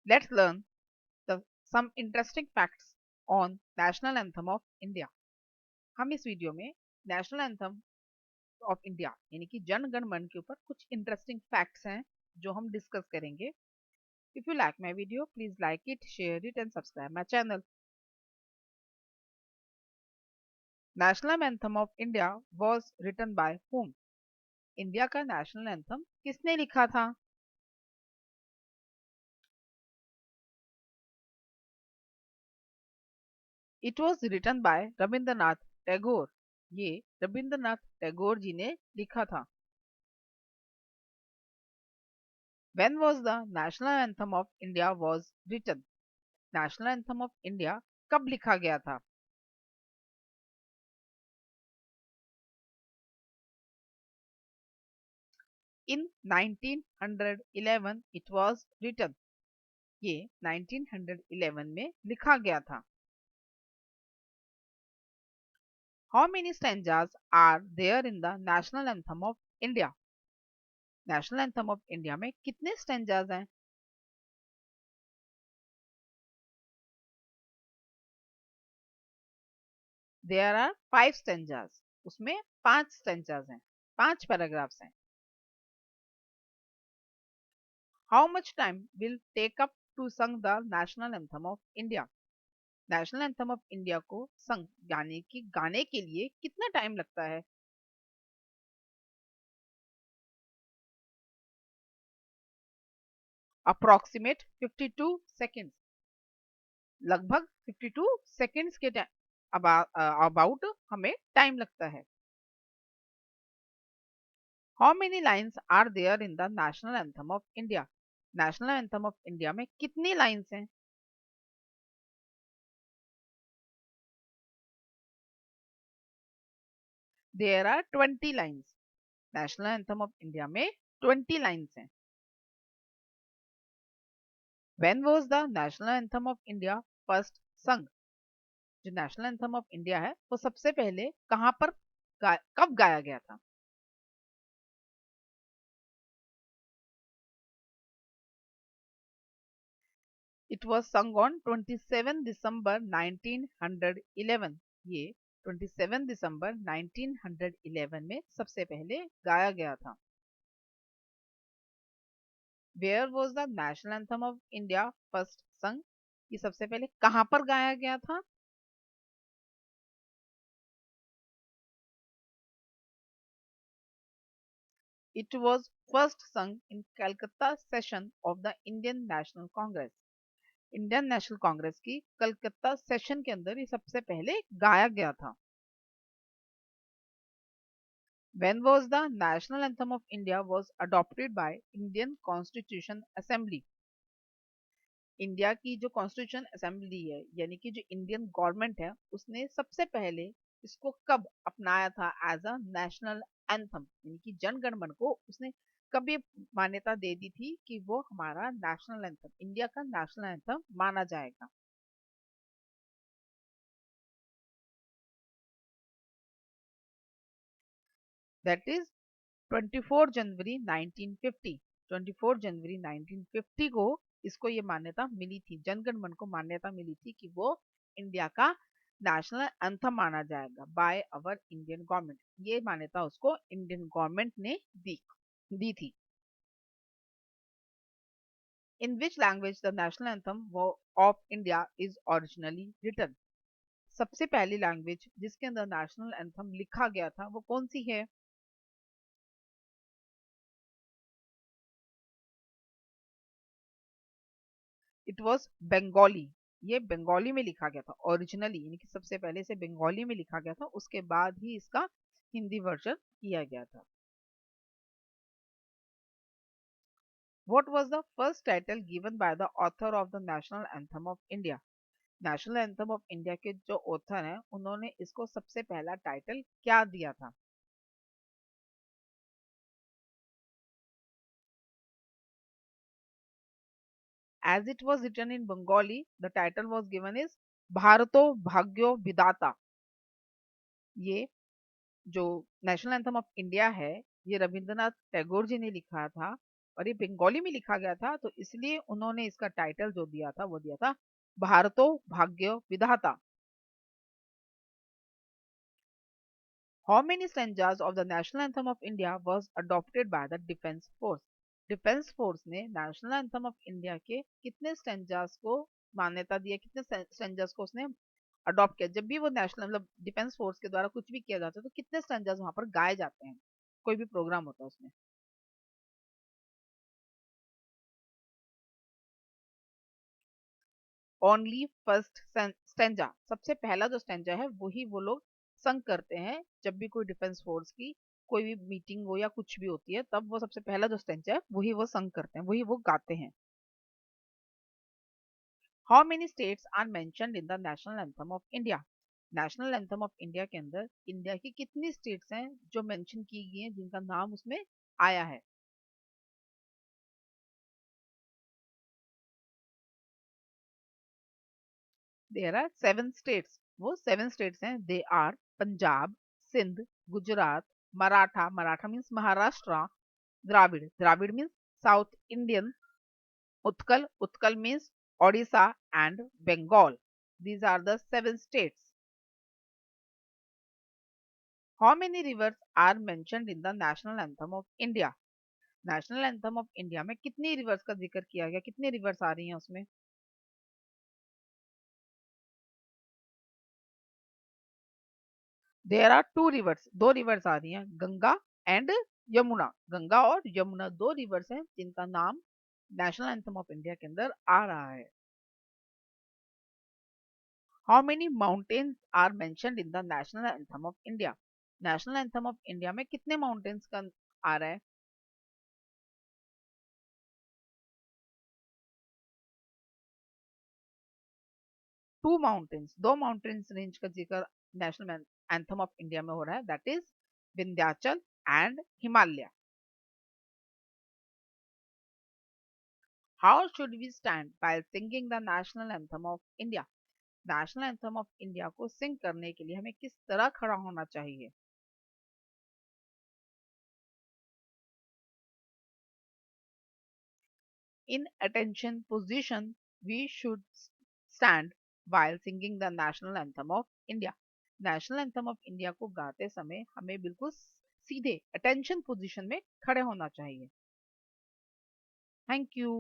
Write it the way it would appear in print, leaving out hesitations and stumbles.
Let's learn some interesting facts on National Anthem of India. हम इस video में national anthem of India यानी कि जन गण मन के ऊपर कुछ इंटरेस्टिंग फैक्ट्स हैं जो हम डिस्कस करेंगे. If you like my video please like it, share it and subscribe my channel. National anthem of India was written by whom? India का नेशनल एंथम किसने लिखा था? It was written by Rabindranath Tagore. ये रविंद्रनाथ टैगोर जी ने लिखा था. When was the national anthem of India was written? National anthem of India कब लिखा गया था? In 1911 it was written. ये 1911 में लिखा गया था. How many stanzas are there in the national anthem of India? National anthem of India में कितने स्टैंजाज हैं? There are 5 stanzas. उसमें 5 स्टैंजाज हैं, 5 पैराग्राफ्स हैं. How much time will take up to sing the national anthem of India? National anthem of India को संग यानी कि गाने के लिए कितना टाइम लगता है? Approximate 52 seconds. लगभग 52 सेकेंड्स के अबाउट हमें टाइम लगता है. How many lines are there in the national anthem of India? National anthem of India में कितनी लाइंस हैं? There are 20 lines. National anthem of India में 20 लाइंस हैं. When was the national anthem of India first sung? जो national anthem of India है वो सबसे पहले कहां पर कब गाया गया था? It was sung on 27 December 1911. ये 27 दिसंबर 1911 में सबसे पहले गाया गया था. Where was the national anthem of India first sung? ये सबसे पहले कहां पर गाया गया था? It was first sung in Calcutta session of the Indian National Congress. Indian national Congress की कलकत्ता सेशन के अंदर ये सबसे पहले गाया गया था. When was the national anthem of India was adopted by Indian Constitution Assembly? India की जो कॉन्स्टिट्यूशन असेंबली है यानी कि जो इंडियन गवर्नमेंट है उसने सबसे पहले इसको कब अपनाया था एज अ नेशनल एंथम यानी कि जनगण मन को उसने कब ये मान्यता दे दी थी कि वो हमारा नेशनल एंथम इंडिया का नेशनल एंथम माना जाएगा? दैट इज 24 जनवरी 1950. 24 जनवरी 1950 को इसको ये मान्यता मिली थी, जनगण मन को मान्यता मिली थी कि वो इंडिया का नेशनल एंथम माना जाएगा बाय अवर इंडियन गवर्नमेंट. ये मान्यता उसको इंडियन गवर्नमेंट ने दी थी. In which language the national anthem of India is originally written? सबसे पहली लैंग्वेज जिसके अंदर नेशनल एंथम लिखा गया था वो कौन सी है? It was Bengali. ये बंगाली में लिखा गया था ओरिजिनली यानी कि सबसे पहले से बंगाली में लिखा गया था, उसके बाद ही इसका हिंदी वर्जन किया गया था. What was the first title given by the author of the national anthem of India? National anthem of India के जो ऑथर हैं उन्होंने इसको सबसे पहला टाइटल क्या दिया था? As it was written in Bengali the title was given is Bharato Bhagyo विदाता. ये जो नेशनल एंथम ऑफ इंडिया है ये रविंद्रनाथ टैगोर जी ने लिखा था और ये बंगाली में लिखा गया था, तो इसलिए उन्होंने इसका टाइटल जो दिया था वो दिया था भारतो भाग्य विधाता। How many stanzas of the national anthem of India was adopted by the defense force? Defence force ने नेशनल एंथम ऑफ इंडिया के कितने स्टेंजास को मान्यता दी है, कितने स्टेंजास को उसने अडॉप्ट किया? जब भी वो नेशनल मतलब डिफेंस फोर्स के द्वारा कुछ भी किया जाता है तो कितने स्टेंजास वहां पर गाए जाते हैं, कोई भी प्रोग्राम होता है उसमें? ओनली फर्स्ट स्टेंजा, सबसे पहला जो स्टेंजा है वही वो लोग संग करते हैं जब भी कोई डिफेंस फोर्स की कोई भी मीटिंग हो या कुछ भी होती है, तब वो सबसे पहला जो स्टेंजा है वही वो संग करते हैं, वही वो गाते हैं। How many states are mentioned in the national anthem of India? National anthem of India के अंदर इंडिया की कितनी स्टेट्स हैं जो मेंशन की गई हैं, जिनका नाम उसमें आया है? There are 7 states. वो 7 स्टेट्स हैं, they are Punjab, Sindh, Gujarat, Maratha, Maratha means Maharashtra, Dravid, Dravid means south Indian, Utkal, Utkal means Odisha and Bengal. These are the 7 states. How many rivers are mentioned in the national anthem of India? National anthem of India में कितनी reverse का जिक्र किया गया, कितनी reverse आ रही हैं उसमें? देयर आर 2 रिवर्स, 2 रिवर्स आ रही हैं, गंगा एंड यमुना। गंगा और यमुना 2 रिवर्स हैं जिनका नाम नेशनल एंथम ऑफ इंडिया के अंदर आ रहा है। How many mountains are mentioned in the national anthem of India? National anthem of India में कितने माउंटेन्स का आ रहा है? 2 माउंटेन्स, 2 माउंटेन्स रेंज का जिक्र नेशनल एंथम ऑफ इंडिया में हो रहा है, that is Vindhyachal and Himalaya. How should we stand while singing the national anthem of India? National anthem of India को सिंग करने के लिए हमें किस तरह खड़ा होना चाहिए? In attention position we should stand while singing the national anthem of India. National anthem of India को गाते समय हमें बिल्कुल सीधे अटेंशन पोजीशन में खड़े होना चाहिए। Thank you.